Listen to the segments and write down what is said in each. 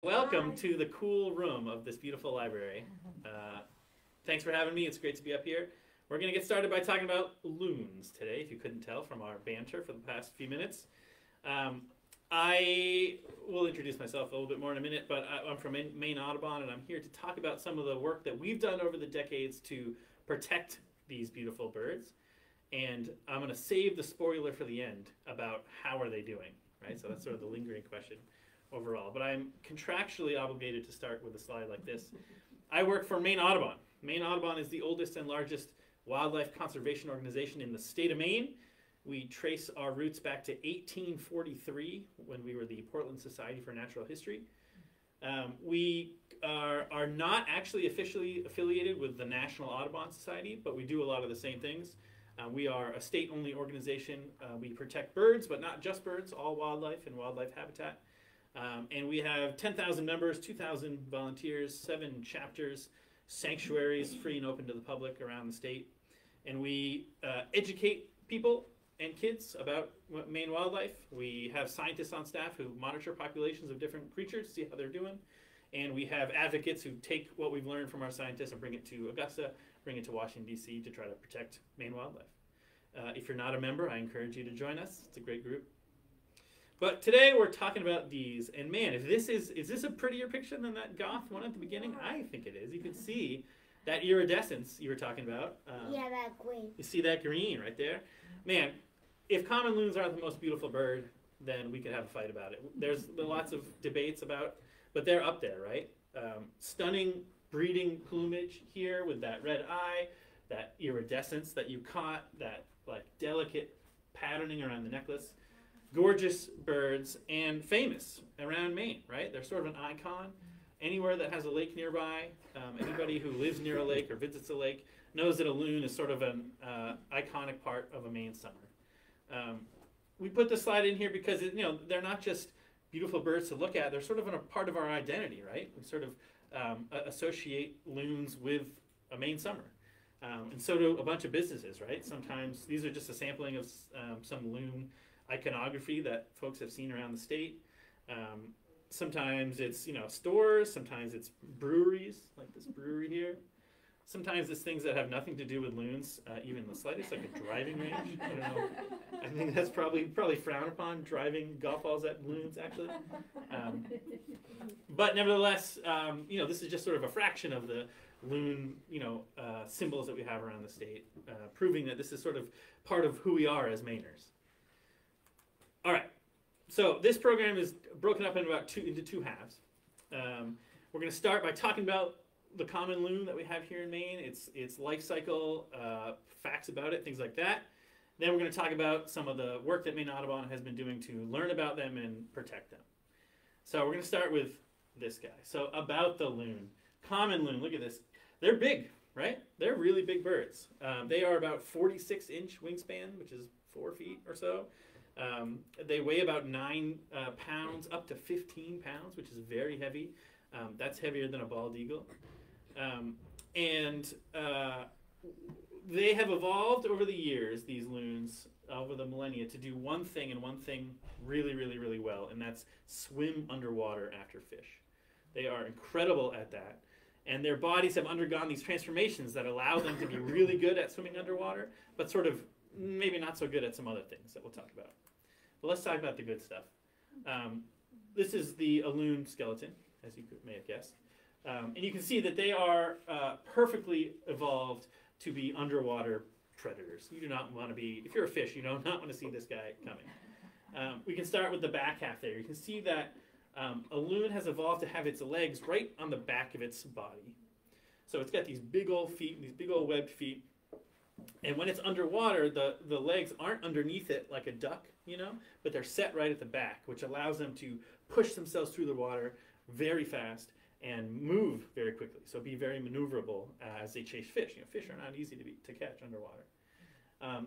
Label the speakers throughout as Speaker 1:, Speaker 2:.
Speaker 1: Welcome to the cool room of this beautiful library. Thanks for having me. It's great to be up here. We're going to get started by talking about loons today, if you couldn't tell from our banter for the past few minutes. I will introduce myself a little bit more in a minute, but I'm from Maine Audubon, and I'm here to talk about some of the work that we've done over the decades to protect these beautiful birds. And I'm going to save the spoiler for the end about how are they doing, right? So that's sort of the lingering question overall. But I'm contractually obligated to start with a slide like this. I work for Maine Audubon. Maine Audubon is the oldest and largest wildlife conservation organization in the state of Maine. We trace our roots back to 1843 when we were the Portland Society for Natural History. We are not actually officially affiliated with the National Audubon Society, but we do a lot of the same things. We are a state-only organization. We protect birds, but not just birds, all wildlife and wildlife habitat. And we have 10,000 members, 2,000 volunteers, 7 chapters, sanctuaries free and open to the public around the state. And we educate people and kids about Maine wildlife. We have scientists on staff who monitor populations of different creatures, see how they're doing. And we have advocates who take what we've learned from our scientists and bring it to Augusta, bring it to Washington, D.C. to try to protect Maine wildlife. If you're not a member, I encourage you to join us. It's a great group. But today we're talking about these, and man, if this is this a prettier picture than that goth one at the beginning? I think it is. You can see that iridescence you were talking about.
Speaker 2: Yeah, that green.
Speaker 1: You see that green right there? Man, if common loons aren't the most beautiful bird, then we could have a fight about it. There's lots of debates about, but they're up there, right? Stunning breeding plumage here with that red eye, that iridescence that you caught, that like delicate patterning around the necklace. Gorgeous birds and famous around Maine, right? They're sort of an icon. Anywhere that has a lake nearby, anybody who lives near a lake or visits a lake knows that a loon is sort of an iconic part of a Maine summer. We put this slide in here because they're not just beautiful birds to look at. They're sort of a part of our identity, right? We sort of associate loons with a Maine summer. And so do a bunch of businesses, right? Sometimes these are just a sampling of some loon iconography that folks have seen around the state. Sometimes it's stores, sometimes it's breweries, like this brewery here. Sometimes it's things that have nothing to do with loons, even the slightest, like a driving range. I don't know. I think that's probably frowned upon, driving golf balls at loons, actually. But nevertheless, this is just sort of a fraction of the loon, symbols that we have around the state, proving that this is sort of part of who we are as Mainers. All right, so this program is broken up into two halves. We're going to start by talking about the common loon that we have here in Maine, its life cycle, facts about it, things like that. Then we're going to talk about some of the work that Maine Audubon has been doing to learn about them and protect them. So we're going to start with this guy. So about the loon. Common loon, look at this. They're big, right? They're really big birds. They are about 46-inch wingspan, which is 4 feet or so. They weigh about 9 pounds, up to 15 pounds, which is very heavy. That's heavier than a bald eagle. They have evolved over the years, these loons, over the millennia, to do one thing and one thing really, really, really well, and that's swim underwater after fish. They are incredible at that. And their bodies have undergone these transformations that allow them to be really good at swimming underwater, but sort of maybe not so good at some other things that we'll talk about. But let's talk about the good stuff. This is the loon skeleton, as you may have guessed. And you can see that they are perfectly evolved to be underwater predators. You do not want to be, if you're a fish, you do not want to see this guy coming. We can start with the back half there. You can see that a loon has evolved to have its legs right on the back of its body. So it's got these big old feet, these big old webbed feet. And when it's underwater, the legs aren't underneath it like a duck, but they're set right at the back, which allows them to push themselves through the water very fast and move very quickly. So be very maneuverable as they chase fish. Fish are not easy to catch underwater.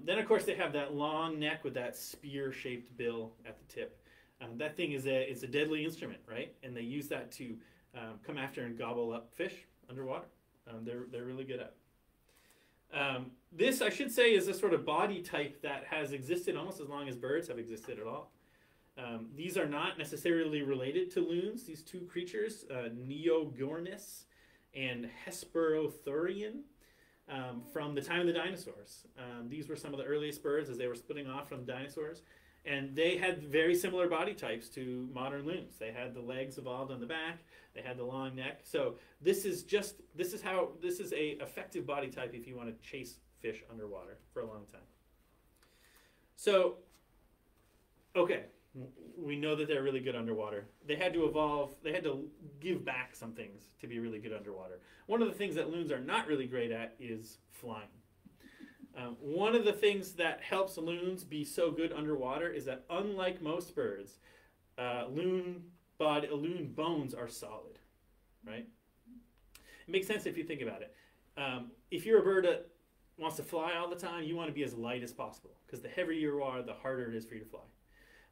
Speaker 1: Then, of course, they have that long neck with that spear-shaped bill at the tip. That thing is a deadly instrument, right? And they use that to come after and gobble up fish underwater. They're really good at it. This, I should say, is a sort of body type that has existed almost as long as birds have existed at all. These are not necessarily related to loons, these two creatures, Neogornis and Hesperothurian, from the time of the dinosaurs. These were some of the earliest birds as they were splitting off from the dinosaurs. And they had very similar body types to modern loons. They had the legs evolved on the back, they had the long neck. So this is a effective body type if you want to chase fish underwater for a long time. So, okay, we know that they're really good underwater. They had to evolve, they had to give back some things to be really good underwater. One of the things that loons are not really great at is flying. One of the things that helps loons be so good underwater is that, unlike most birds, loon bones are solid, right? It makes sense if you think about it. If you're a bird that wants to fly all the time, you want to be as light as possible, because the heavier you are, the harder it is for you to fly.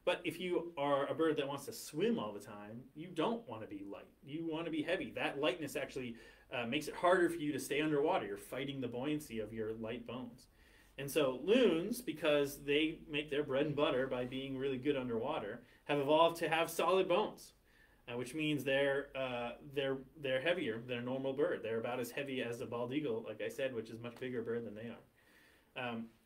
Speaker 1: But if you are a bird that wants to swim all the time, you don't want to be light. You want to be heavy. That lightness actually makes it harder for you to stay underwater. You're fighting the buoyancy of your light bones. And so loons, because they make their bread and butter by being really good underwater, have evolved to have solid bones, which means they're heavier than a normal bird. They're about as heavy as a bald eagle, like I said, which is a much bigger bird than they are.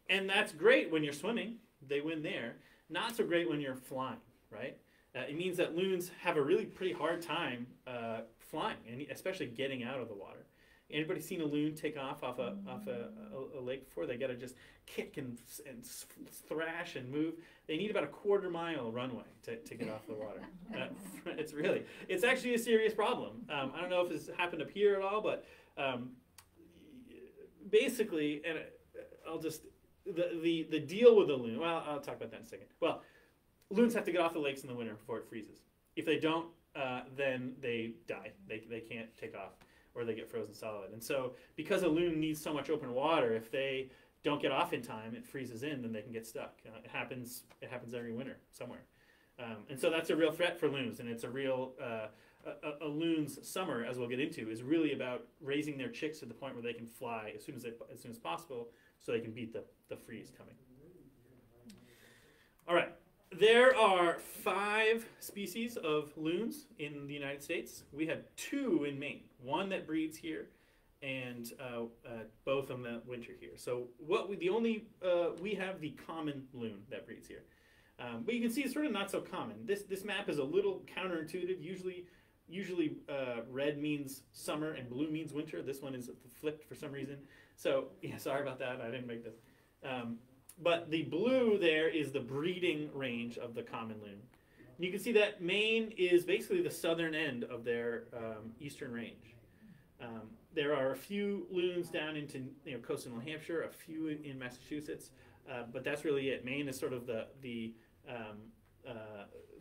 Speaker 1: And that's great when you're swimming. They win there. Not so great when you're flying, right? It means that loons have a really pretty hard time flying, and especially getting out of the water. Anybody seen a loon take off a lake before? They got to just kick and thrash and move. They need about a quarter-mile runway to get off the water. It's actually a serious problem. I don't know if this happened up here at all, but basically, and I'll just, the deal with the loon, well, I'll talk about that in a second. Well, loons have to get off the lakes in the winter before it freezes. If they don't, then they die. They can't take off, or they get frozen solid. And so because a loon needs so much open water, if they don't get off in time, it freezes in, then they can get stuck. It happens every winter somewhere. And so that's a real threat for loons, and it's a real, a loon's summer, as we'll get into, is really about raising their chicks to the point where they can fly as soon as possible, so they can beat the freeze coming. All right. There are 5 species of loons in the United States. We have 2 in Maine. One that breeds here, and both of them that winter here. So we have the common loon that breeds here. But you can see it's sort of not so common. This map is a little counterintuitive. Usually red means summer and blue means winter. This one is flipped for some reason. So yeah, sorry about that. I didn't make this. But the blue there is the breeding range of the common loon. And you can see that Maine is basically the southern end of their eastern range. There are a few loons down into coastal New Hampshire, a few in Massachusetts, but that's really it. Maine is sort of the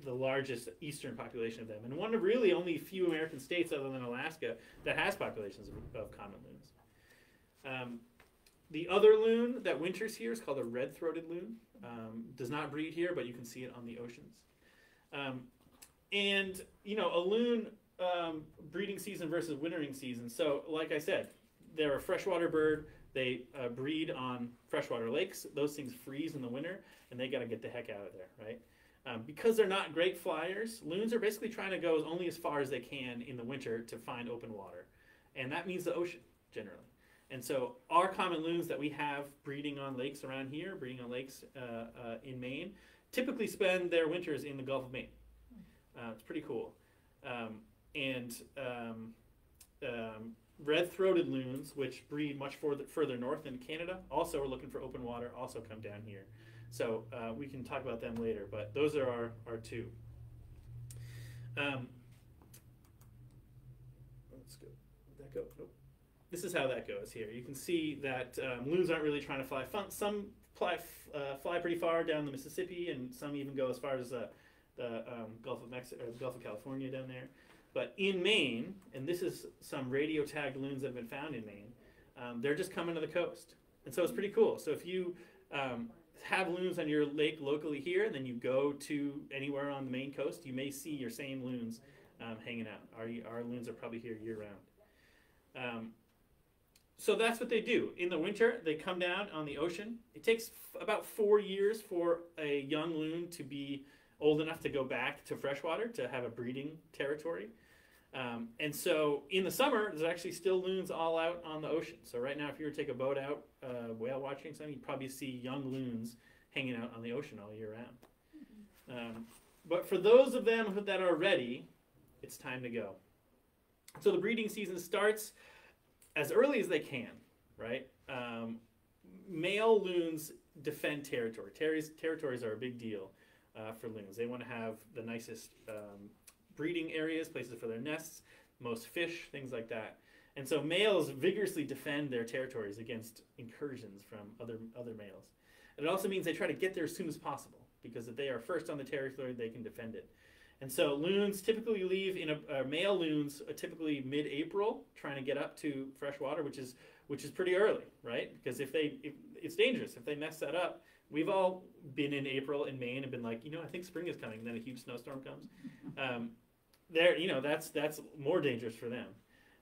Speaker 1: largest eastern population of them, and one of really only a few American states other than Alaska that has populations of common loons. The other loon that winters here is called a red-throated loon. Does not breed here, but you can see it on the oceans. And a loon breeding season versus wintering season. So like I said, they're a freshwater bird. They breed on freshwater lakes. Those things freeze in the winter, and they got to get the heck out of there, right? Because they're not great flyers, loons are basically trying to go only as far as they can in the winter to find open water. And that means the ocean, generally. And so our common loons that we have breeding on lakes around here, breeding on lakes in Maine, typically spend their winters in the Gulf of Maine. It's pretty cool. Red-throated loons, which breed much further north in Canada, also are looking for open water, also come down here. So we can talk about them later, but those are our 2. Let's go. Where'd that go? Nope. This is how that goes here. You can see that loons aren't really trying to fly. Some fly pretty far down the Mississippi, and some even go as far as the Gulf of Mexico, or the Gulf of California down there. But in Maine, and this is some radio tagged loons that have been found in Maine, they're just coming to the coast. And so it's pretty cool. So if you have loons on your lake locally here, and then you go to anywhere on the Maine coast, you may see your same loons hanging out. Our loons are probably here year round. So that's what they do. In the winter, they come down on the ocean. It takes about 4 years for a young loon to be old enough to go back to freshwater to have a breeding territory. And so in the summer, there's actually still loons all out on the ocean. So right now, if you were to take a boat out whale watching something, you'd probably see young loons hanging out on the ocean all year round. But for those of them that are ready, it's time to go. So the breeding season starts as early as they can, right? Male loons defend territory. Territories are a big deal for loons. They want to have the nicest breeding areas, places for their nests, most fish, things like that. And so males vigorously defend their territories against incursions from other males. And it also means they try to get there as soon as possible, because if they are first on the territory, they can defend it. And so loons typically leave male loons typically mid-April, trying to get up to freshwater, which is pretty early, right? Because it's dangerous if they mess that up. We've all been in April in Maine and been like, I think spring is coming, and then a huge snowstorm comes. That's more dangerous for them.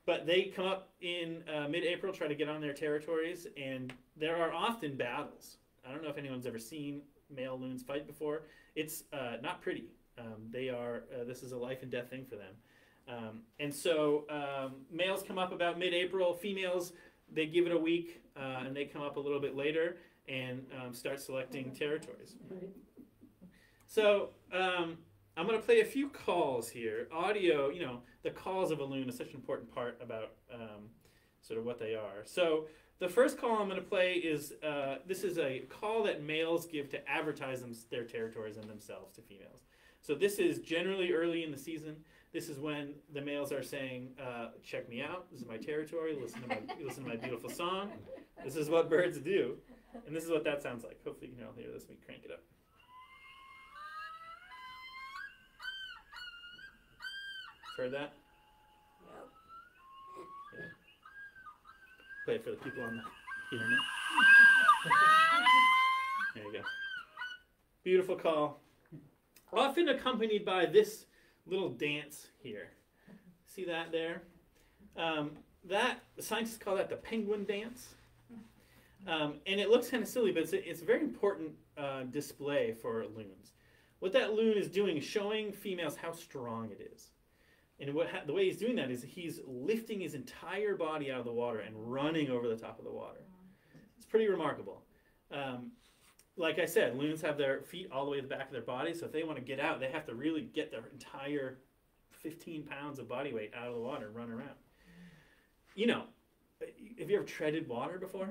Speaker 1: But they come up in mid-April, try to get on their territories, and there are often battles. I don't know if anyone's ever seen male loons fight before. It's not pretty. This is a life and death thing for them. And so males come up about mid-April. Females, they give it a week, and they come up a little bit later and start selecting territories. So I'm going to play a few calls here. Audio, the calls of a loon is such an important part about sort of what they are. So the first call I'm going to play is, this is a call that males give to advertise their territories and themselves to females. So this is generally early in the season. This is when the males are saying, check me out, this is my territory, listen to my beautiful song. This is what birds do. And this is what that sounds like. Hopefully you can all hear this. Let me crank it up. Heard that? Yeah. Play it for the people on the internet. There you go. Beautiful call. Often accompanied by this little dance here. See that there? The scientists call that the penguin dance. And it looks kind of silly, but it's a very important display for loons. What that loon is doing is showing females how strong it is. And the way he's doing that is he's lifting his entire body out of the water and running over the top of the water. It's pretty remarkable. Like I said, loons have their feet all the way to the back of their body, so if they want to get out, they have to really get their entire 15 pounds of body weight out of the water and run around. Have you ever treaded water before?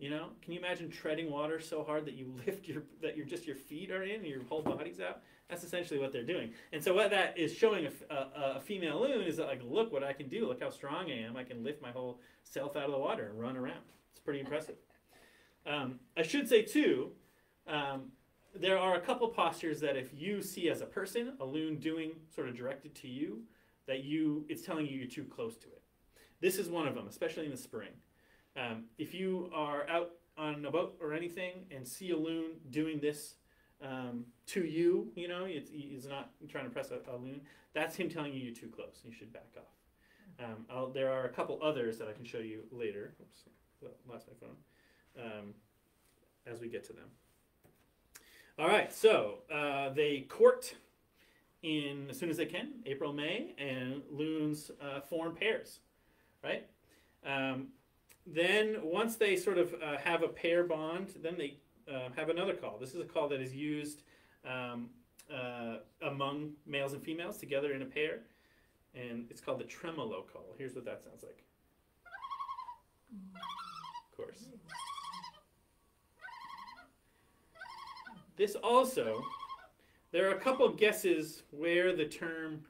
Speaker 1: Can you imagine treading water so hard that you lift your feet are in and your whole body's out? That's essentially what they're doing. And so what that is showing a female loon is that, like, look what I can do. Look how strong I am. I can lift my whole self out of the water and run around. It's pretty impressive. I should say, too, there are a couple postures that if you see as a person, a loon doing sort of directed to you, that it's telling you you're too close to it. This is one of them, especially in the spring. If you are out on a boat or anything and see a loon doing this to you, he's not trying to press a loon, that's him telling you you're too close. You should back off. There are a couple others that I can show you later. Oops, lost my phone. As we get to them. All right, so they court as soon as they can, April, May, and loons form pairs, right? Then once they sort of have a pair bond, then they have another call. This is a call that is used among males and females together in a pair, and it's called the Tremolo call. Here's what that sounds like. Of course. This also, there are a couple guesses where the term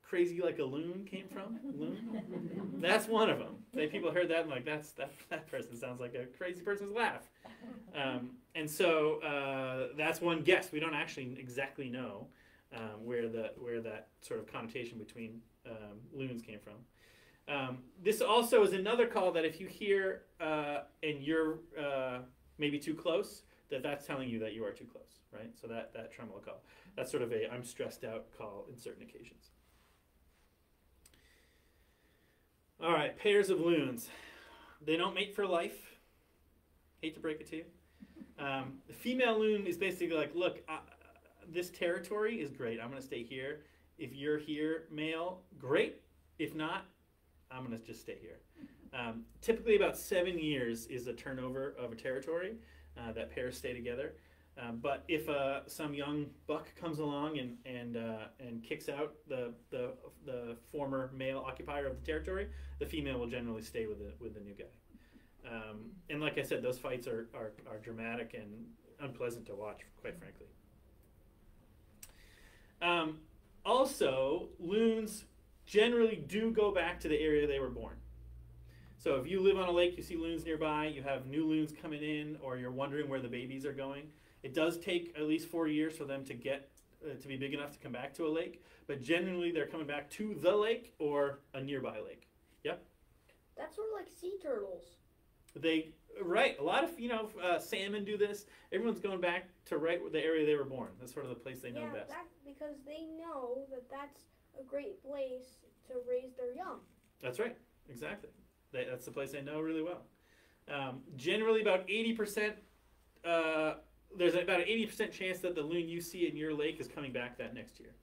Speaker 1: crazy like a loon came from. Loon? That's one of them. People heard that and like, that person sounds like a crazy person's laugh. And so that's one guess. We don't actually exactly know where that sort of connotation between loons came from. This also is another call that if you hear and you're maybe too close, that's telling you that you are too close, right? So that tremolo call. That's sort of a I'm stressed out call in certain occasions. All right, pairs of loons. They don't mate for life. Hate to break it to you. The female loon is basically like, look, this territory is great. I'm going to stay here. If you're here, male, great. If not, I'm going to just stay here. Typically about 7 years is a turnover of a territory that pairs stay together. But if some young buck comes along and kicks out the former male occupier of the territory, the female will generally stay with the new guy. And like I said, those fights are dramatic and unpleasant to watch, quite frankly. Also, loons generally do go back to the area they were born. So if you live on a lake, you see loons nearby, you have new loons coming in, or you're wondering where the babies are going. It does take at least 4 years for them to get to be big enough to come back to a lake, but generally they're coming back to the lake or a nearby lake. Yep.
Speaker 2: That's sort of like sea turtles.
Speaker 1: Right. A lot of salmon do this. Everyone's going back to the area they were born. That's sort of the place they know best.
Speaker 2: Yeah, because they know that that's a great place to raise their young.
Speaker 1: That's right. Exactly. That's the place they know really well. Generally, about 80%. There's about an 80% chance that the loon you see in your lake is coming back that next year.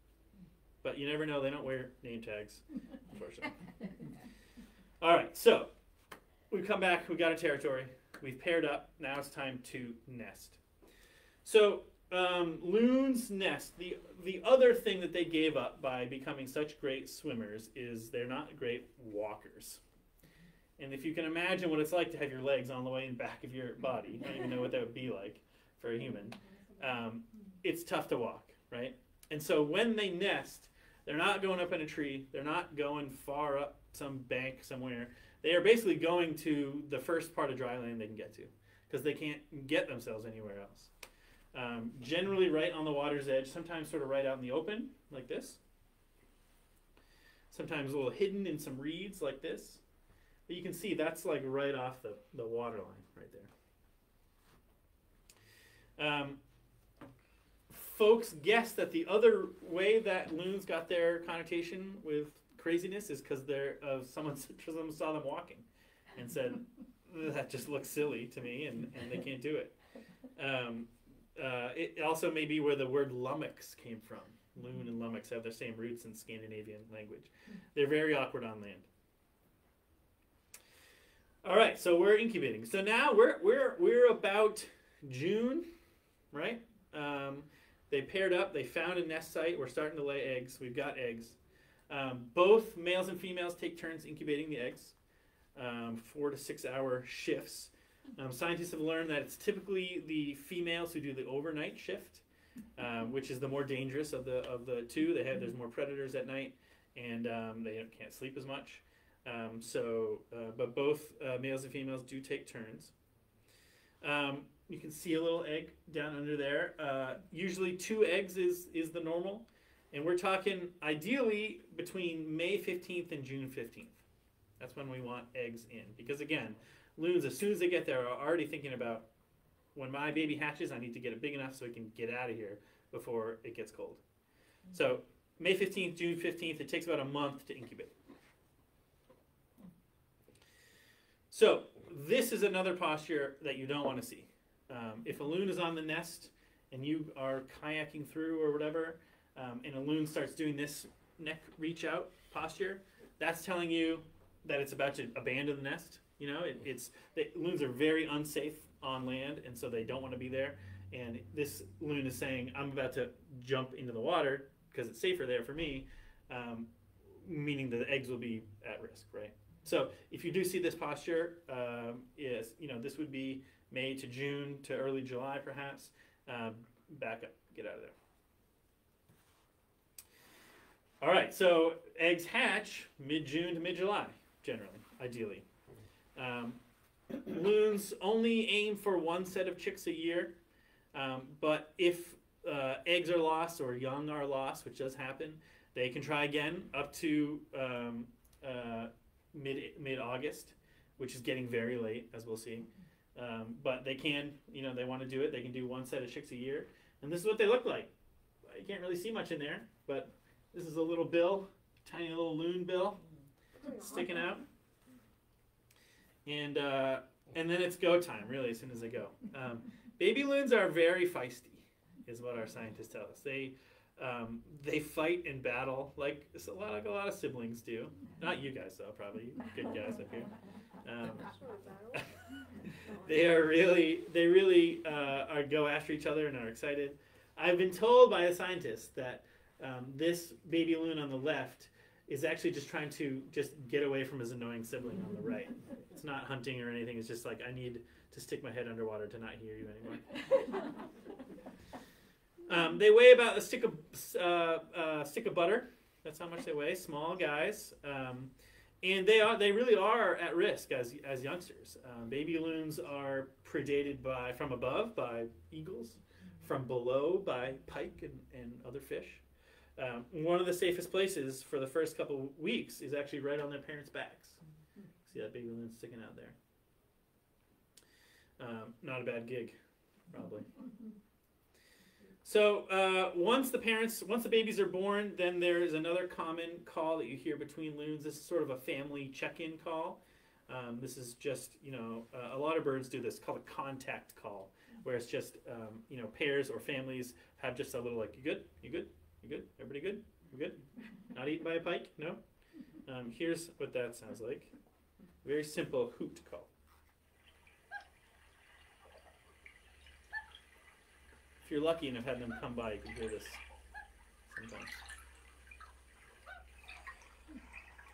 Speaker 1: But you never know. They don't wear name tags, unfortunately. All right. So we've come back. We got a territory. We've paired up. Now it's time to nest. So loons nest. The other thing that they gave up by becoming such great swimmers is they're not great walkers. And if you can imagine what it's like to have your legs on the way and back of your body, I don't even know what that would be like for a human. It's tough to walk, right? And so when they nest, they're not going up in a tree. They're not going far up some bank somewhere. They are basically going to the first part of dry land they can get to because they can't get themselves anywhere else. Generally right on the water's edge, sometimes sort of right out in the open like this. Sometimes a little hidden in some reeds like this. But you can see that's like right off the water line right there. Folks guess that the other way that loons got their connotation with craziness is because someone saw them walking and said, that just looks silly to me, and they can't do it. It also may be where the word lummox came from. Loon and lummox have the same roots in Scandinavian language. They're very awkward on land. All right, so we're incubating. So now we're about June, right? They paired up. They found a nest site. We're starting to lay eggs. We've got eggs. Both males and females take turns incubating the eggs, 4 to 6 hour shifts. Scientists have learned that it's typically the females who do the overnight shift, which is the more dangerous of the two. There's more predators at night, and they can't sleep as much. But both males and females do take turns. You can see a little egg down under there. Usually 2 eggs is the normal. And we're talking ideally between May 15th and June 15th. That's when we want eggs in. Because again, loons, as soon as they get there, are already thinking about, when my baby hatches, I need to get it big enough so it can get out of here before it gets cold. So May 15th, June 15th, it takes about a month to incubate. So this is another posture that you don't want to see. If a loon is on the nest and you are kayaking through or whatever, and a loon starts doing this neck reach out posture, that's telling you that it's about to abandon the nest. Loons are very unsafe on land, and so they don't want to be there. And this loon is saying, I'm about to jump into the water because it's safer there for me, meaning that the eggs will be at risk, right? So if you do see this posture, this would be May to June to early July, perhaps. Back up, get out of there. All right, so eggs hatch mid-June to mid-July, generally, ideally. Loons only aim for 1 set of chicks a year, but if eggs are lost or young are lost, which does happen, they can try again up to mid-August, which is getting very late, as we'll see. But they can, they want to do it. They can do 1 set of chicks a year. And this is what they look like. You can't really see much in there, but this is a little bill, tiny little loon bill sticking out. And then it's go time, really, as soon as they go. Baby loons are very feisty. is what our scientists tell us. They fight and battle like a lot of siblings do. Not you guys though, probably good guys up here. They really go after each other and are excited. I've been told by a scientist that this baby loon on the left is actually just trying to just get away from his annoying sibling on the right. It's not hunting or anything. It's just like, I need to stick my head underwater to not hear you anymore. They weigh about a stick of butter. That's how much they weigh. Small guys, and they really are at risk as youngsters. Baby loons are predated from above by eagles, from below by pike and other fish. One of the safest places for the first couple weeks is actually right on their parents' backs. See that baby loon sticking out there. Not a bad gig, probably. So once the babies are born, then there is another common call that you hear between loons. This is sort of a family check-in call. This is just, a lot of birds do this, called a contact call, where it's just, pairs or families have just a little like, you good? You good? You good? Everybody good? You good? Not eaten by a pike? No? Here's what that sounds like. Very simple hoot call. If you're lucky and have had them come by, you can hear this sometimes.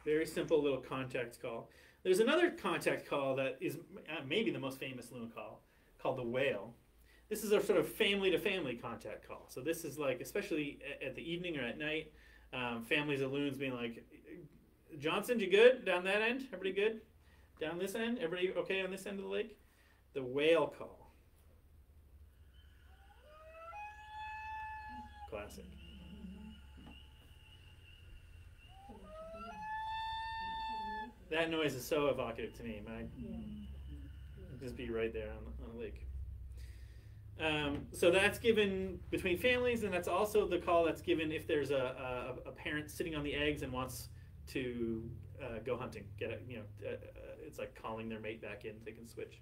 Speaker 1: Very simple little contact call. There's another contact call that is maybe the most famous loon call, called the wail. This is a sort of family-to-family contact call. So this is like, especially at the evening or at night, families of loons being like, Johnson, you good? Down that end? Everybody good? Down this end? Everybody okay on this end of the lake? The wail call. Classic. That noise is so evocative to me. I'd just be right there on the lake. So that's given between families, and that's also the call that's given if there's a parent sitting on the eggs and wants to go hunting. It's like calling their mate back in. They can switch,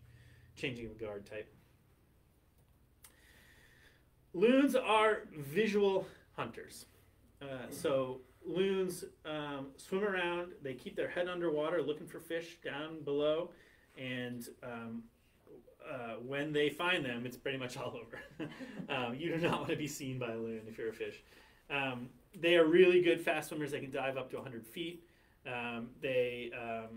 Speaker 1: changing the guard type. Loons are visual hunters. So loons swim around. They keep their head underwater looking for fish down below, and when they find them, it's pretty much all over. You do not want to be seen by a loon if you're a fish. They are really good fast swimmers. They can dive up to 100 feet. The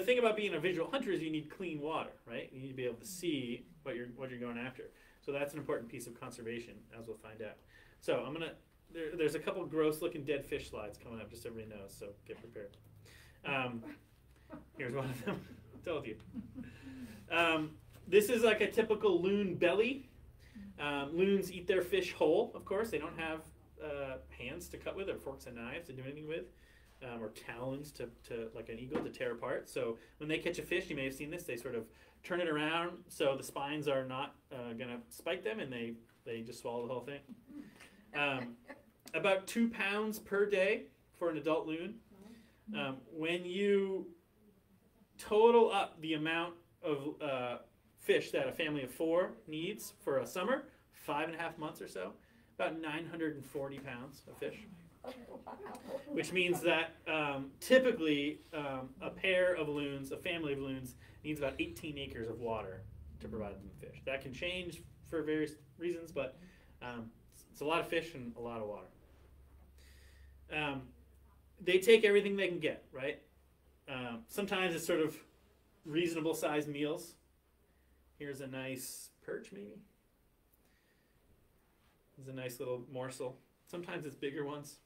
Speaker 1: thing about being a visual hunter is you need clean water, right? You need to be able to see what you're going after. So that's an important piece of conservation, as we'll find out. So there's a couple gross-looking dead fish slides coming up, just so everybody knows. So get prepared. Here's one of them. I told you. This is like a typical loon belly. Loons eat their fish whole, of course. They don't have hands to cut with, or forks and knives to do anything with, or talons to like an eagle to tear apart. So when they catch a fish, you may have seen this, they sort of turn it around so the spines are not going to spike them, and they just swallow the whole thing. About 2 pounds per day for an adult loon. When you total up the amount of fish that a family of 4 needs for a summer, 5.5 months or so, about 940 pounds of fish. Which means that typically a pair of loons, a family of loons, needs about 18 acres of water to provide them fish. That can change for various reasons, but it's a lot of fish and a lot of water. They take everything they can get, right? Sometimes it's sort of reasonable sized meals. Here's a nice perch, maybe. There's a nice little morsel. Sometimes it's bigger ones.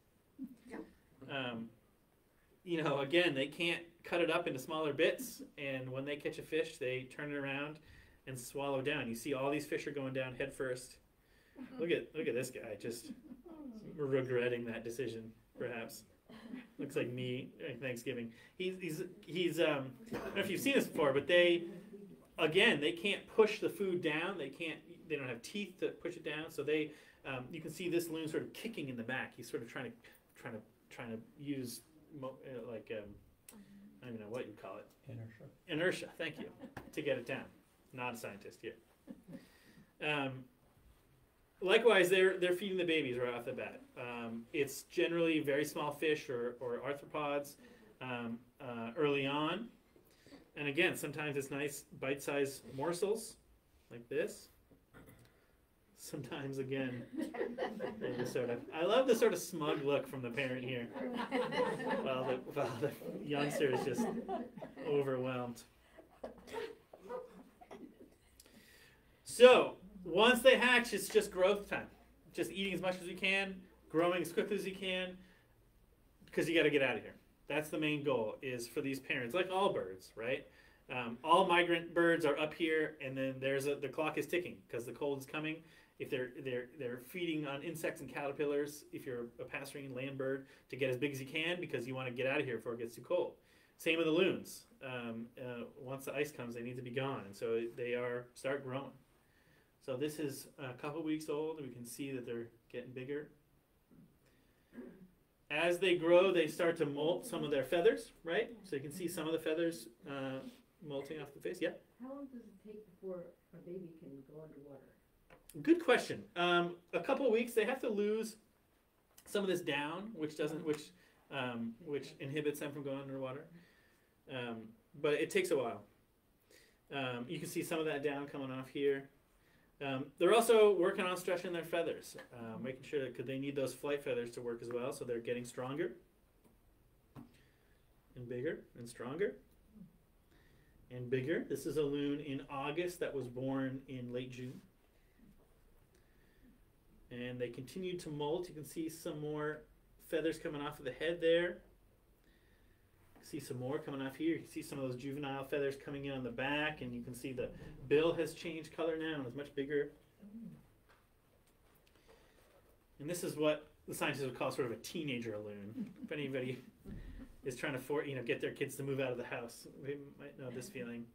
Speaker 1: Again, they can't cut it up into smaller bits, and when they catch a fish, they turn it around and swallow down. You see all these fish are going down head first. Look at this guy, just regretting that decision, perhaps. Looks like me at Thanksgiving. He's I don't know if you've seen this before, but they can't push the food down. They don't have teeth to push it down. So you can see this loon sort of kicking in the back. He's sort of trying to use I don't even know what you call it. Inertia. Thank you. To get it down. Not a scientist here. likewise, they're feeding the babies right off the bat. It's generally very small fish or arthropods early on. And again, sometimes it's nice bite-sized morsels like this. Sometimes, again, I love the sort of smug look from the parent here while the youngster is just overwhelmed. So, once they hatch, it's just growth time. Just eating as much as you can, growing as quickly as you can, because you got to get out of here. That's the main goal, is for these parents, like all birds, right? All migrant birds are up here, and then the clock is ticking because the cold is coming. If they're feeding on insects and caterpillars, if you're a passerine land bird, to get as big as you can because you want to get out of here before it gets too cold. Same with the loons. Once the ice comes, they need to be gone, and so they start growing. So this is a couple weeks old, and we can see that they're getting bigger. As they grow, they start to molt some of their feathers, right? So you can see some of the feathers molting off the face. Yeah?
Speaker 3: How long does it take before a baby can go underwater?
Speaker 1: Good question. A couple weeks. They have to lose some of this down, which inhibits them from going underwater. But it takes a while. You can see some of that down coming off here. They're also working on stretching their feathers, making sure that, because they need those flight feathers to work as well, so they're getting stronger and bigger and stronger and bigger. This is a loon in August that was born in late June. And they continue to molt. You can see some more feathers coming off of the head there. See some more coming off here. You can see some of those juvenile feathers coming in on the back, and you can see the bill has changed color now and is much bigger. And this is what the scientists would call sort of a teenager loon. If anybody is trying to get their kids to move out of the house, they might know this feeling.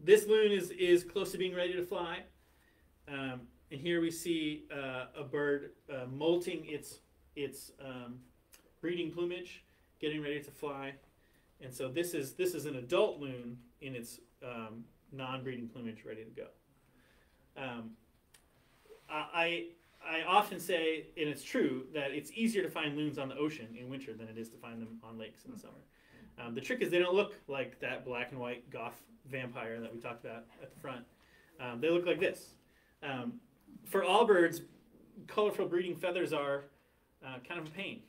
Speaker 1: This loon is close to being ready to fly. And here we see a bird molting its breeding plumage, getting ready to fly. And so this is an adult loon in its non-breeding plumage, ready to go. I often say, and it's true, that it's easier to find loons on the ocean in winter than it is to find them on lakes in the summer. The trick is they don't look like that black and white goth vampire that we talked about at the front. They look like this. For all birds, colorful breeding feathers are kind of a pain.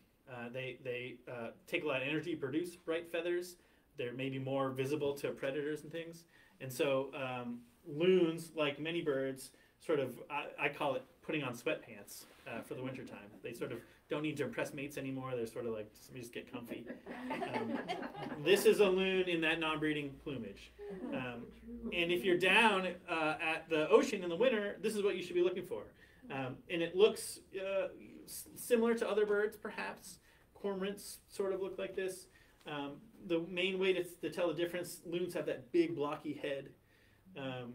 Speaker 1: They take a lot of energy to produce bright feathers. They're maybe more visible to predators and things. And so loons, like many birds, sort of, I call it putting on sweatpants for the wintertime. They sort of don't need to impress mates anymore. They're sort of like, just get comfy. This is a loon in that non-breeding plumage. And if you're down at the ocean in the winter, this is what you should be looking for. And it looks similar to other birds, perhaps. Cormorants sort of look like this. The main way to tell the difference, loons have that big blocky head.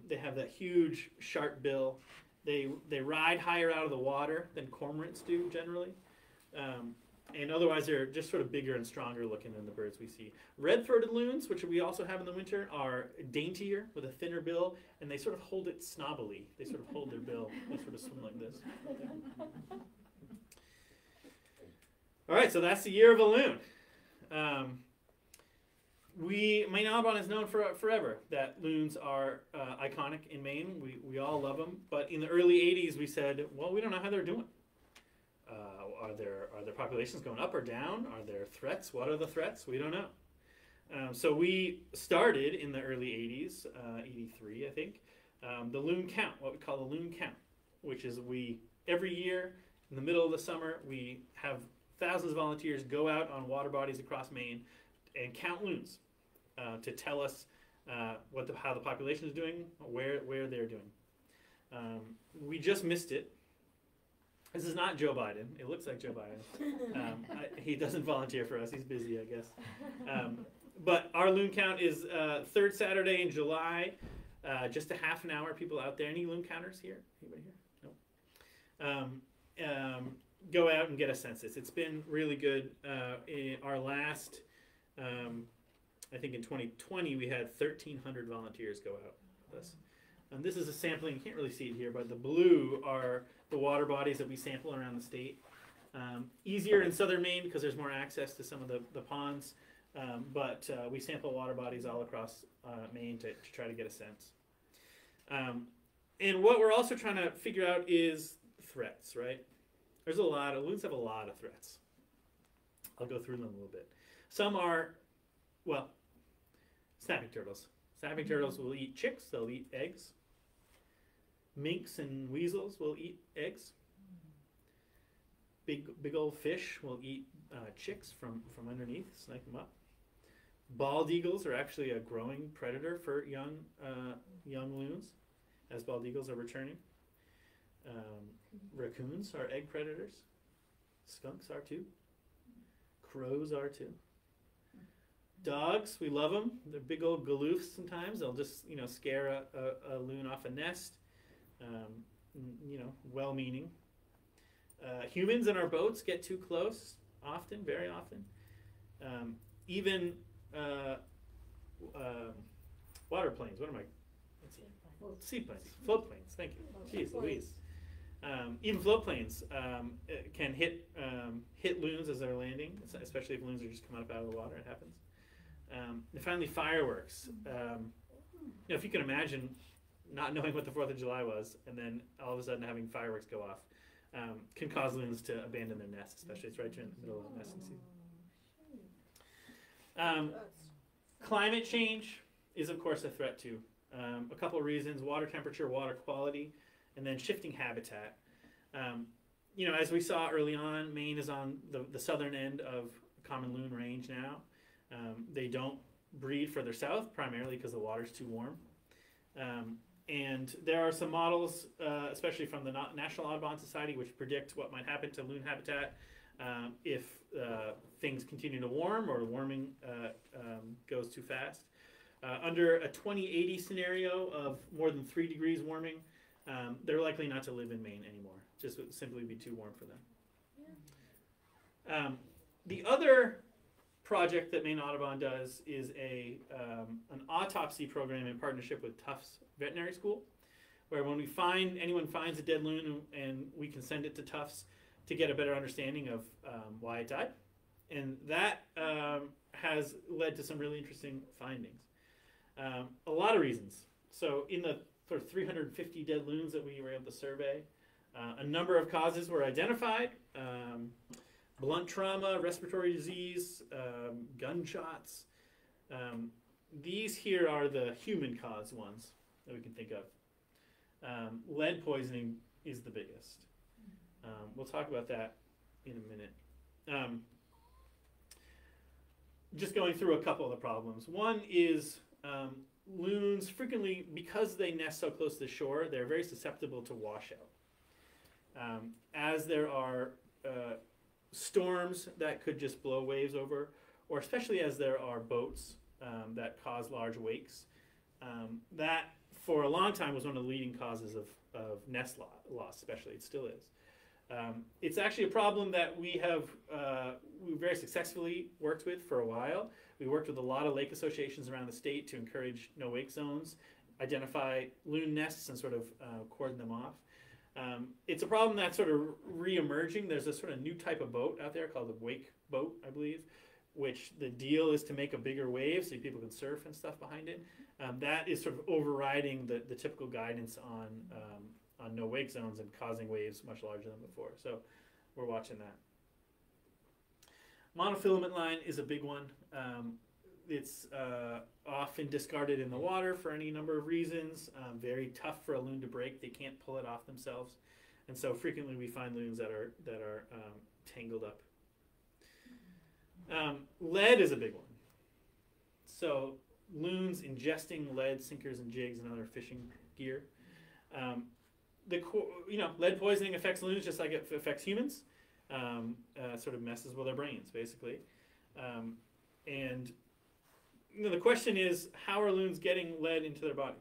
Speaker 1: They have that huge sharp bill. They ride higher out of the water than cormorants do generally. And otherwise they're just sort of bigger and stronger looking than the birds we see. Red-throated loons, which we also have in the winter, are daintier with a thinner bill, and they sort of hold it snobbily. They sort of hold their bill. They sort of swim like this. All right, so that's the year of a loon. Maine Audubon is known for forever that loons are iconic in Maine. We all love them. But in the early 80s, we said, well, we don't know how they're doing. Are their populations going up or down? Are there threats? What are the threats? We don't know. So we started in the early 80s, 83, I think, the Loon Count, what we call the Loon Count, which is every year in the middle of the summer, we have thousands of volunteers go out on water bodies across Maine and count loons to tell us how the population is doing, where they're doing. We just missed it. This is not Joe Biden. It looks like Joe Biden. He doesn't volunteer for us. He's busy, I guess. But our Loon Count is third Saturday in July. Just a half an hour. People out there. Any loon counters here? Anybody here? No. Go out and get a census. It's been really good. In our last, I think in 2020, we had 1,300 volunteers go out with us. And this is a sampling, you can't really see it here, but the blue are the water bodies that we sample around the state. Easier in southern Maine because there's more access to some of the ponds, but we sample water bodies all across Maine to try to get a sense. And what we're also trying to figure out is threats, right? Loons have a lot of threats. I'll go through them a little bit. Some are, well, snapping turtles. Snapping turtles will eat chicks, they'll eat eggs. Minks and weasels will eat eggs. Big old fish will eat chicks from underneath, snipe them up. Bald eagles are actually a growing predator for young loons, as bald eagles are returning. Raccoons are egg predators. Skunks are too. Crows are too. Dogs, we love them. They're big old galoofs sometimes. They'll just, scare a loon off a nest. Well-meaning. Humans in our boats get too close often, very often. Even water planes. What am I? Let's see. Seaplanes. Float planes. Thank you. Jeez Louise. Even float planes can hit loons as they're landing, especially if loons are just coming up out of the water. It happens. And finally, fireworks. If you can imagine not knowing what the 4th of July was, and then all of a sudden having fireworks go off, can cause loons to abandon their nest, especially it's right in the middle of the nesting season. Climate change is, of course, a threat too. A couple of reasons: water temperature, water quality, and then shifting habitat. As we saw early on, Maine is on the southern end of Common Loon range now. They don't breed further south, primarily because the water's too warm. And there are some models, especially from the National Audubon Society, which predict what might happen to loon habitat if things continue to warm or warming goes too fast. Under a 2080 scenario of more than 3 degrees warming, they're likely not to live in Maine anymore. Just would simply be too warm for them. Yeah. The other project that Maine Audubon does is an autopsy program in partnership with Tufts Veterinary School, where when anyone finds a dead loon, and we can send it to Tufts to get a better understanding of why it died. And that has led to some really interesting findings. A lot of reasons. So in the sort of 350 dead loons that we were able to survey, a number of causes were identified. Blunt trauma, respiratory disease, gunshots. These here are the human-caused ones that we can think of. Lead poisoning is the biggest. We'll talk about that in a minute. Just going through a couple of the problems. One is loons frequently, because they nest so close to the shore, they're very susceptible to washout. As there are storms that could just blow waves over, or especially as there are boats that cause large wakes, that for a long time was one of the leading causes of nest loss, especially. It still is. It's actually a problem that we very successfully worked with for a while. We worked with a lot of lake associations around the state to encourage no-wake zones, identify loon nests, and sort of cordon them off. It's a problem that's sort of re-emerging. There's a sort of new type of boat out there called the wake boat, I believe, which the deal is to make a bigger wave so people can surf and stuff behind it. That is sort of overriding the typical guidance on no-wake zones and causing waves much larger than before. So we're watching that. Monofilament line is a big one. It's often discarded in the water for any number of reasons. Very tough for a loon to break. They can't pull it off themselves, and so frequently we find loons that are tangled up. Lead is a big one. So loons ingesting lead sinkers and jigs and other fishing gear. Lead poisoning affects loons just like it affects humans. Sort of messes with their brains, basically. And the question is, how are loons getting lead into their body?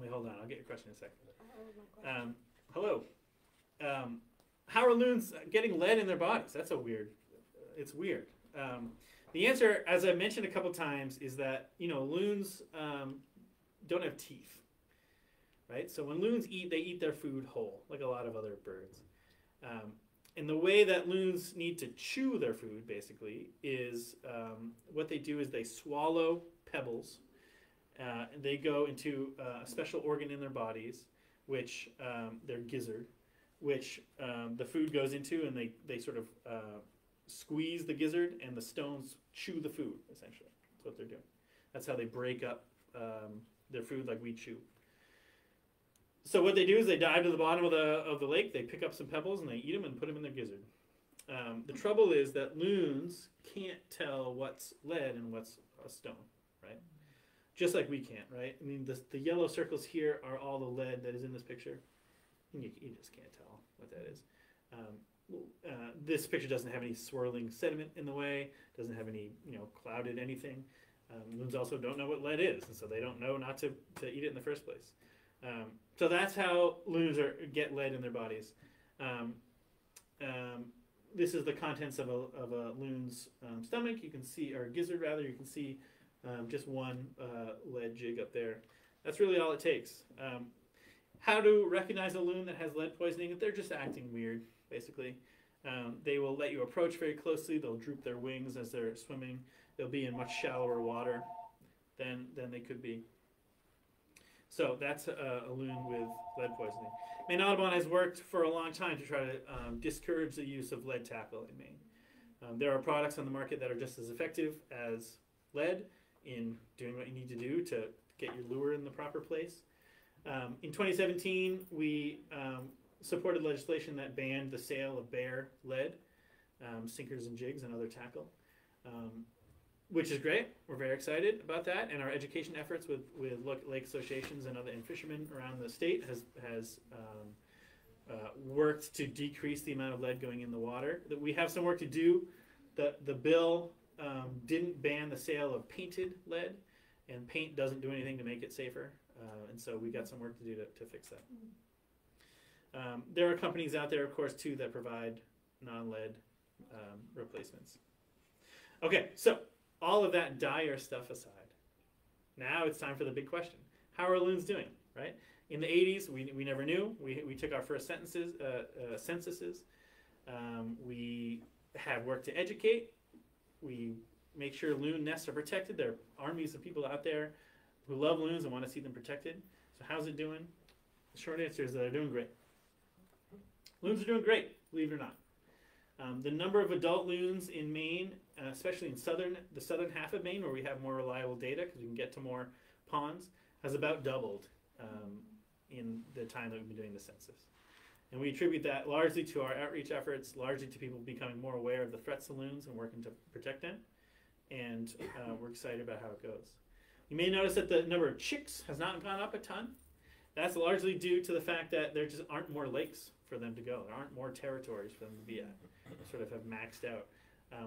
Speaker 1: Wait, hold on. I'll get your question in a second. Hello. How are loons getting lead in their bodies? That's it's weird. The answer, as I mentioned a couple times, is that loons don't have teeth. right? So when loons eat, they eat their food whole, like a lot of other birds. And the way that loons need to chew their food, basically, is what they do is they swallow pebbles. And they go into a special organ in their bodies, which their gizzard, which the food goes into, and they sort of squeeze the gizzard, and the stones chew the food, essentially. That's what they're doing. That's how they break up their food like we chew. So what they do is they dive to the bottom of the lake, they pick up some pebbles, and they eat them and put them in their gizzard. The trouble is that loons can't tell what's lead and what's a stone, right? Just like we can't, right? I mean, the yellow circles here are all the lead that is in this picture. And you just can't tell what that is. This picture doesn't have any swirling sediment in the way, doesn't have any, clouded anything. Loons also don't know what lead is, and so they don't know not to eat it in the first place. So that's how loons get lead in their bodies. This is the contents of a loon's stomach. You can see, or gizzard rather, you can see just one lead jig up there. That's really all it takes. How to recognize a loon that has lead poisoning? They're just acting weird, basically. They will let you approach very closely. They'll droop their wings as they're swimming. They'll be in much shallower water than they could be. So that's a loon with lead poisoning. Maine Audubon has worked for a long time to try to discourage the use of lead tackle in Maine. There are products on the market that are just as effective as lead in doing what you need to do to get your lure in the proper place. In 2017, we supported legislation that banned the sale of bare lead, sinkers and jigs and other tackle, which is great. We're very excited about that, and our education efforts with lake associations and fishermen around the state has worked to decrease the amount of lead going in the water. We have some work to do. The bill didn't ban the sale of painted lead, and paint doesn't do anything to make it safer, and so we got some work to do to fix that. There are companies out there, of course, too, that provide non-lead replacements. Okay, so all of that dire stuff aside, now it's time for the big question. How are loons doing, right? In the 80s, we never knew. We took our first censuses. We have worked to educate. We make sure loon nests are protected. There are armies of people out there who love loons and want to see them protected. So how's it doing? The short answer is that they're doing great. Loons are doing great, believe it or not. The number of adult loons in Maine, especially in the southern half of Maine, where we have more reliable data because we can get to more ponds, has about doubled in the time that we've been doing the census. And we attribute that largely to our outreach efforts, largely to people becoming more aware of the threats to loons and working to protect them. And we're excited about how it goes. You may notice that the number of chicks has not gone up a ton. That's largely due to the fact that there just aren't more lakes for them to go. There aren't more territories for them to be at. They sort of have maxed out.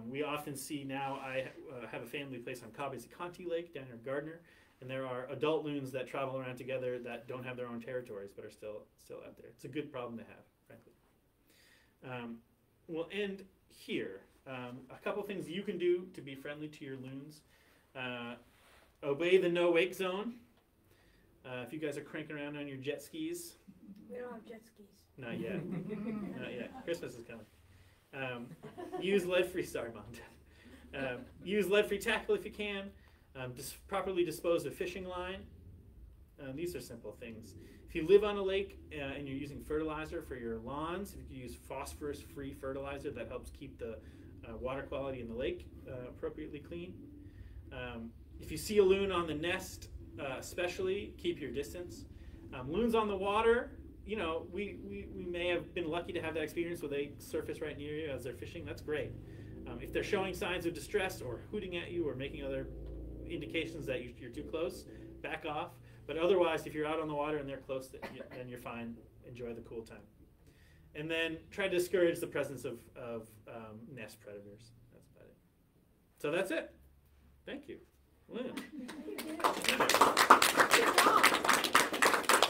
Speaker 1: We often see now, I have a family place on Cobbesy Lake down near Gardner, and there are adult loons that travel around together that don't have their own territories but are still out there. It's a good problem to have, frankly. We'll end here. A couple things you can do to be friendly to your loons. Obey the no wake zone. If you guys are cranking around on your jet skis.
Speaker 2: We don't have jet skis.
Speaker 1: Not yet. Not yet. Christmas is coming. Use lead-free, sorry, Mom and Dad. Use lead-free tackle if you can. Properly dispose of fishing line. These are simple things. If you live on a lake and you're using fertilizer for your lawns, if you use phosphorus-free fertilizer, that helps keep the water quality in the lake appropriately clean. If you see a loon on the nest, especially, keep your distance. Loons on the water, we may have been lucky to have that experience where they surface right near you as they're fishing. That's great. If they're showing signs of distress or hooting at you or making other indications that you're too close, back off. But otherwise, if you're out on the water and they're close, then you're fine. Enjoy the cool time. And then try to discourage the presence of nest predators. That's about it. So that's it. Thank you. Lynn.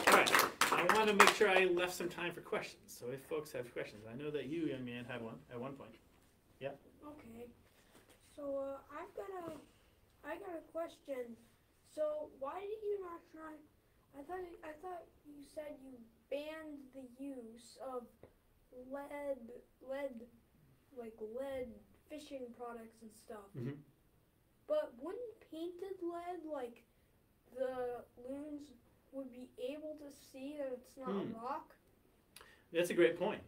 Speaker 1: All right. I want to make sure I left some time for questions. So if folks have questions, I know that you, young man, had one at one point. Yeah.
Speaker 2: Okay. So I got a question. So why did you not try? I thought you said you banned the use of lead fishing products and stuff.
Speaker 1: Mm-hmm.
Speaker 2: But wouldn't painted lead, like the loons would be able to see that it's not rock?
Speaker 1: That's a great point.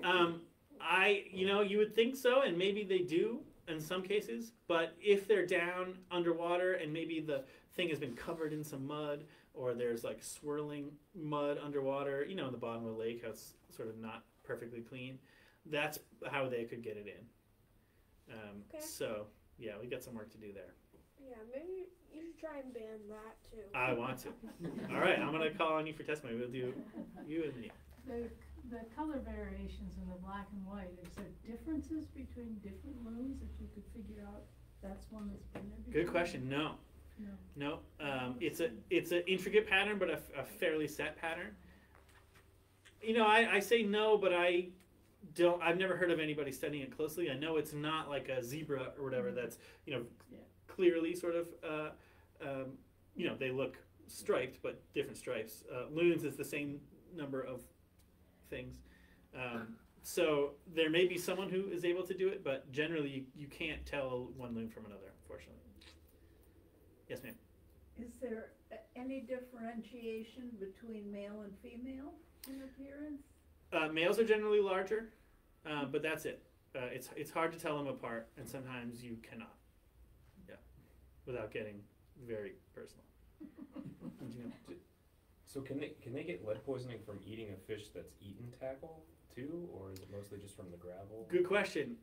Speaker 1: You would think so, and maybe they do in some cases, but if they're down underwater and maybe the thing has been covered in some mud, or there's like swirling mud underwater, in the bottom of a lake, how it's sort of not perfectly clean, that's how they could get it in.
Speaker 2: Okay.
Speaker 1: So, yeah, we got some work to do there.
Speaker 2: Yeah, maybe you should try and ban that too.
Speaker 1: I want to. All right, I'm going to call on you for testimony. We'll do you and me.
Speaker 4: The color variations in the black and white, is there differences between different loons that you could figure out that's one that's been there before?
Speaker 1: Good question. No. It's an intricate pattern, but a fairly set pattern. I say no, but I've never heard of anybody studying it closely. I know it's not like a zebra or whatever that's, clearly sort of, they look striped, but different stripes. Loons is the same number of things. So there may be someone who is able to do it, but generally you can't tell one loon from another, unfortunately. Yes, ma'am.
Speaker 5: Is there any differentiation between male and female in appearance?
Speaker 1: Males are generally larger, but that's it. It's hard to tell them apart, and sometimes you cannot. Yeah, without getting very personal.
Speaker 6: So can they get lead poisoning from eating a fish that's eaten tackle too, or is it mostly just from the gravel?
Speaker 1: Good question.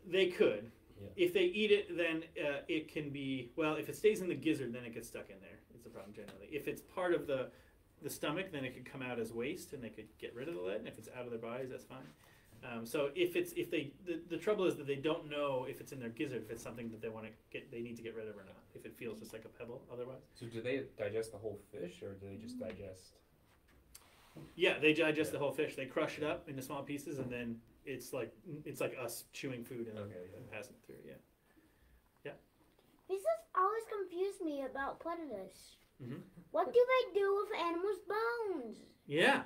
Speaker 1: They could.
Speaker 6: Yeah.
Speaker 1: If they eat it, then it can be, if it stays in the gizzard, then it gets stuck in there. It's a problem generally. If it's part of the stomach, then it could come out as waste, and they could get rid of the lead. And if it's out of their bodies, that's fine. So the trouble is that they don't know if it's in their gizzard, if it's something that they need to get rid of or not. If it feels just like a pebble, otherwise.
Speaker 6: So do they digest the whole fish, or do they just digest?
Speaker 1: Yeah, they digest the whole fish. They crush it up into small pieces, and then it's like us chewing food and passing it through. Yeah.
Speaker 7: This has always confused me about predators.
Speaker 1: Mm-hmm.
Speaker 7: What do they do with animals' bones?
Speaker 1: Yeah,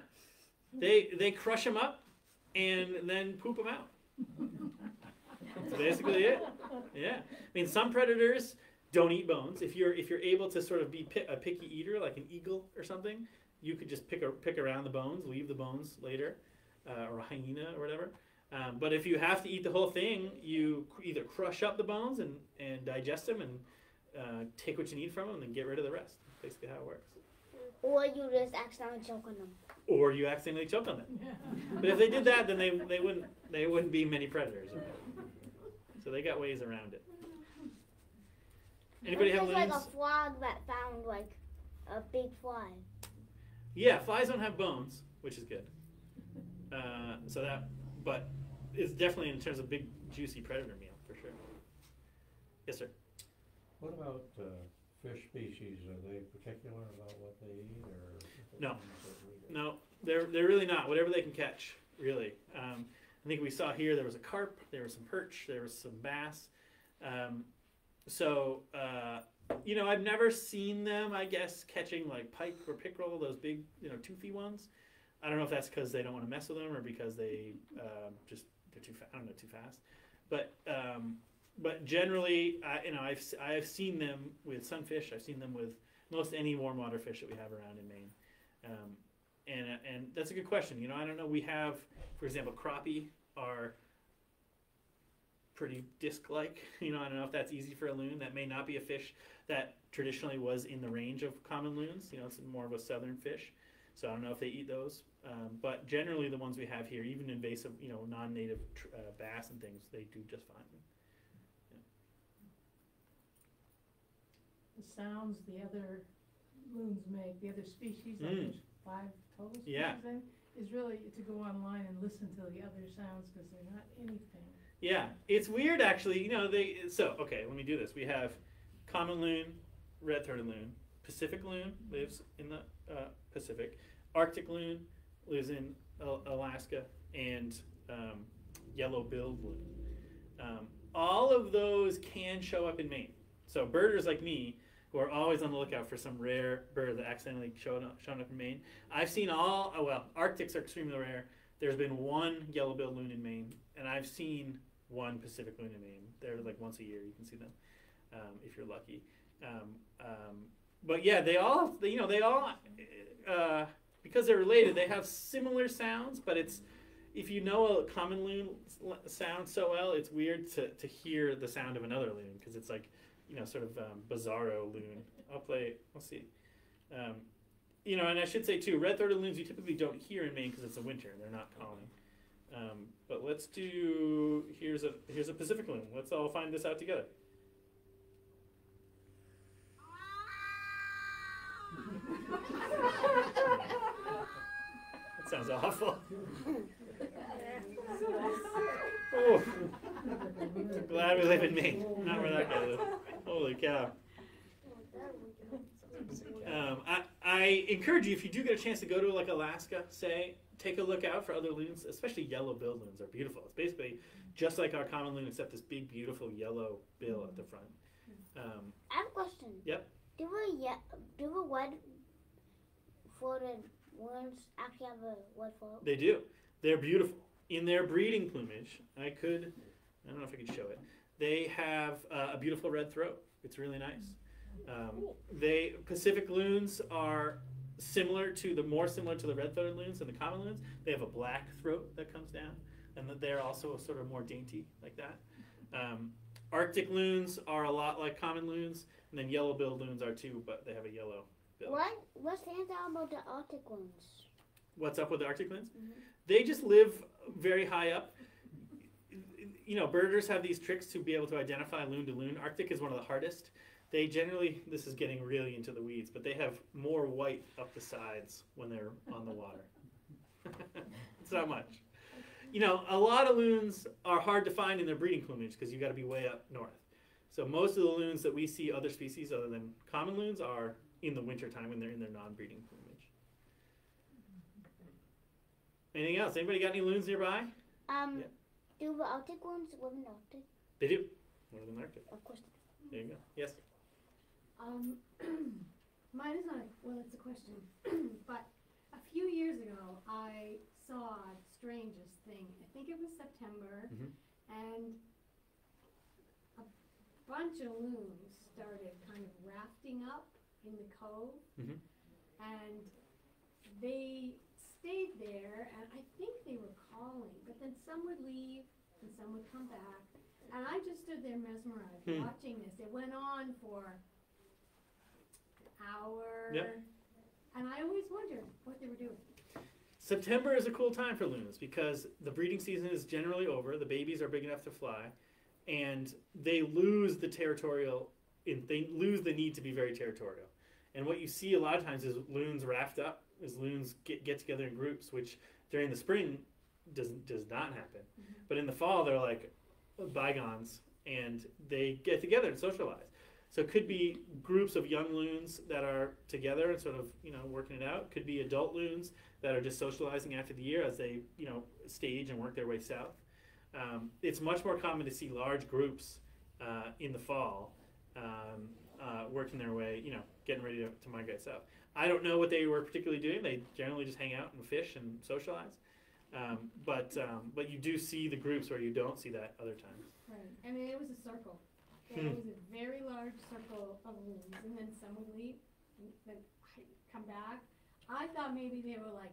Speaker 1: they crush them up and then poop them out. That's basically it. Yeah, I mean, some predators don't eat bones. If you're able to sort of be a picky eater, like an eagle or something, you could just pick around the bones, leave the bones later, or a hyena or whatever. But if you have to eat the whole thing, you either crush up the bones and digest them and take what you need from them and then get rid of the rest. That's basically how it works.
Speaker 7: Or you just accidentally choke on them.
Speaker 1: Or you accidentally choke on them. But if they did that, then they wouldn't be many predators. So they got ways around it. Anybody have loons?
Speaker 7: Like a frog that found like a big fly.
Speaker 1: Yeah, flies don't have bones, which is good. But it's definitely in terms of big, juicy predator meal for sure. Yes, sir.
Speaker 8: What about fish species? Are they particular about what they eat, or?
Speaker 1: No, they're really not. Whatever they can catch, really. I think we saw here there was a carp, there was some perch, there was some bass. I've never seen them, I guess, catching like pike or pickerel, those big, toothy ones. I don't know if that's because they don't want to mess with them or because they're too fast. I don't know, too fast. But generally, I've seen them with sunfish. I've seen them with most any warm water fish that we have around in Maine. And that's a good question. I don't know. We have, for example, crappie are pretty disc-like. I don't know if that's easy for a loon. That may not be a fish that traditionally was in the range of common loons. It's more of a southern fish. So I don't know if they eat those. But generally the ones we have here, even invasive, non-native bass and things, they do just fine.
Speaker 4: The sounds the other loons make, the other species, like there's 5 total species, is really to go online and listen to the other sounds because they're not anything. Yeah,
Speaker 1: it's weird actually. Let me do this. We have common loon, red-throated loon, Pacific loon lives in the Pacific, Arctic loon lives in Alaska, and yellow-billed loon. all of those can show up in Maine. So birders like me, who are always on the lookout for some rare bird that accidentally shown up in Maine. I've seen Arctics are extremely rare. There's been one yellow-billed loon in Maine, and I've seen one Pacific loon in Maine. They're like once a year. You can see them if you're lucky. But yeah, they all because they're related, they have similar sounds. But if you know a common loon sound so well, it's weird to hear the sound of another loon because it's like, sort of bizarro loon. I'll see. And I should say too, red-throated loons you typically don't hear in Maine because it's the winter and they're not calling. But let's do, here's a Pacific loon. Let's all find this out together. That sounds awful. Oh, glad we live in Maine, not where that guy lives. Holy cow. I encourage you, if you do get a chance to go to like Alaska, take a look out for other loons, especially yellow-billed loons are beautiful. It's basically just like our common loon, except this big, beautiful yellow bill at the front.
Speaker 7: I have a question.
Speaker 1: Yep.
Speaker 7: Do the red-throated ones actually have a white throat?
Speaker 1: They do. They're beautiful. In their breeding plumage, I don't know if I could show it. They have a beautiful red throat. It's really nice. Pacific loons are more similar to the red-throated loons than the common loons. They have a black throat that comes down, and they're also sort of more dainty like that. Arctic loons are a lot like common loons, and then yellow-billed loons are too, but they have a yellow bill.
Speaker 7: What's the answer about the Arctic ones?
Speaker 1: What's up with the Arctic loons?
Speaker 7: Mm-hmm.
Speaker 1: They just live very high up. Birders have these tricks to be able to identify loon to loon. Arctic is one of the hardest. They generally, this is getting really into the weeds, but they have more white up the sides when they're on the water. It's not much. A lot of loons are hard to find in their breeding plumage because you've got to be way up north. So most of the loons that we see, other species other than common loons, are in the wintertime when they're in their non-breeding plumage. Anything else? Anybody got any loons nearby?
Speaker 7: Yeah. Do the Arctic ones live in the Arctic?
Speaker 1: They do. Live in the Arctic.
Speaker 7: Of course.
Speaker 1: There you go. Yes?
Speaker 9: Mine is not, it's a question, but a few years ago, I saw the strangest thing. I think it was September, and a bunch of loons started kind of rafting up in the cove, and they stayed there, and I think they were calling, but then some would leave, and some would come back, and I just stood there mesmerized watching this. It went on for hour, and I always wondered what they were doing.
Speaker 1: September is a cool time for loons because the breeding season is generally over. The babies are big enough to fly, and they lose the need to be very territorial. And what you see a lot of times is loons raft up, is loons get together in groups, which during the spring does not happen. But in the fall, they're like bygones, and they get together and socialize. So it could be groups of young loons that are together and sort of, working it out. Could be adult loons that are just socializing after the year as they, stage and work their way south. It's much more common to see large groups in the fall working their way, getting ready to migrate south. I don't know what they were particularly doing. They generally just hang out and fish and socialize. But you do see the groups where you don't see that other times.
Speaker 9: Right. I mean, it was a circle. It was a very large circle of loons, and then some would leave, and then come back. I thought maybe they were like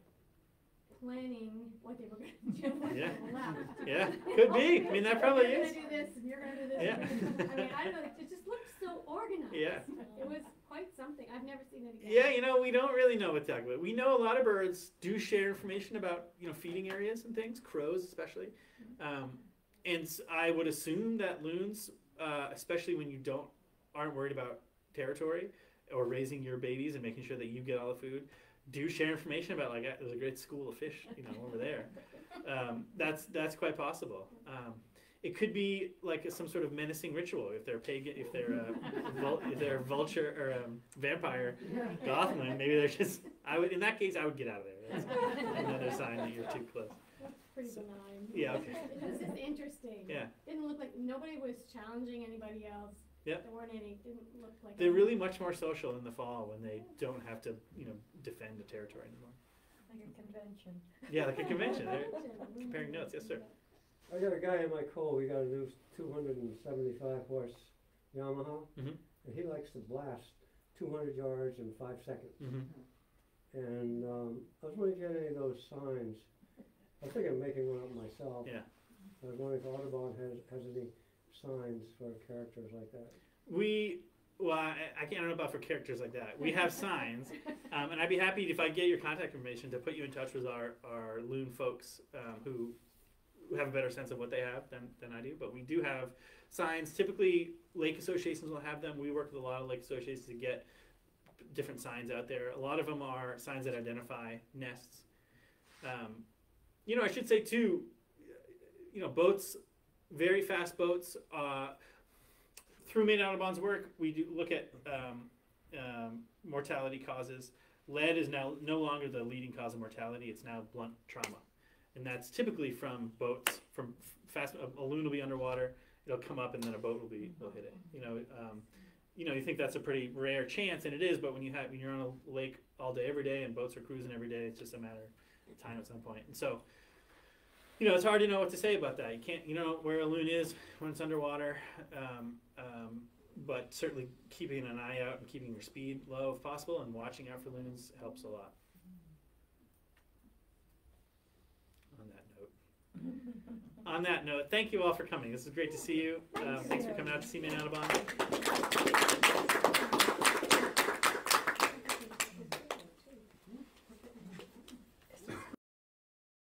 Speaker 9: planning what they were going to do when they left.
Speaker 1: Yeah, could be. I mean, that probably is.
Speaker 9: You're going to do this, and you're going to do this.
Speaker 1: Yeah.
Speaker 9: I don't know. It just looked so organized.
Speaker 1: Yeah.
Speaker 9: It was quite something. I've never seen it again.
Speaker 1: Yeah, we don't really know what to talk about. We know a lot of birds do share information about, feeding areas and things, crows especially. And I would assume that loons, especially when you aren't worried about territory or raising your babies and making sure that you get all the food, do share information about there's a great school of fish, over there. That's quite possible. It could be like some sort of menacing ritual if they're pagan, if they're vulture or vampire gothland. Maybe they're just. In that case, I would get out of there. That's another sign that you're too close.
Speaker 9: pretty benign.
Speaker 1: Yeah, okay.
Speaker 9: It was just interesting.
Speaker 1: Yeah.
Speaker 9: Didn't look like, nobody was challenging anybody else.
Speaker 1: Yep.
Speaker 9: There weren't any, didn't look like.
Speaker 1: They're really much more social in the fall when they don't have to, defend the territory anymore.
Speaker 3: Like a convention.
Speaker 1: Yeah, like a convention. They're comparing notes. Yes, sir.
Speaker 10: I got a guy in my co, we got a new 275 horse Yamaha,
Speaker 1: Mhm.
Speaker 10: and he likes to blast 200 yards in 5 seconds.
Speaker 1: Mm-hmm.
Speaker 10: And I was wondering if you had any of those signs. I was thinking of making one up myself.
Speaker 1: Yeah.
Speaker 10: I was wondering if Audubon has any signs for characters like that.
Speaker 1: I don't know about for characters like that. We have signs, and I'd be happy if I get your contact information to put you in touch with our loon folks who have a better sense of what they have than I do. But we do have signs. Typically, lake associations will have them. We work with a lot of lake associations to get different signs out there. A lot of them are signs that identify nests. I should say too, boats, very fast boats. Through Maine Audubon's work, we do look at mortality causes. Lead is now no longer the leading cause of mortality. It's now blunt trauma. And that's typically from boats. From fast, a loon will be underwater, it'll come up, and then a boat will hit it. You think that's a pretty rare chance, and it is. But when you're on a lake all day, every day, and boats are cruising every day, it's just a matter of time at some point. And so, it's hard to know what to say about that. You can't, where a loon is when it's underwater. But certainly keeping an eye out and keeping your speed low if possible, and watching out for loons helps a lot. On that note, thank you all for coming. This is great to see you. Thanks for coming out to see Maine Audubon.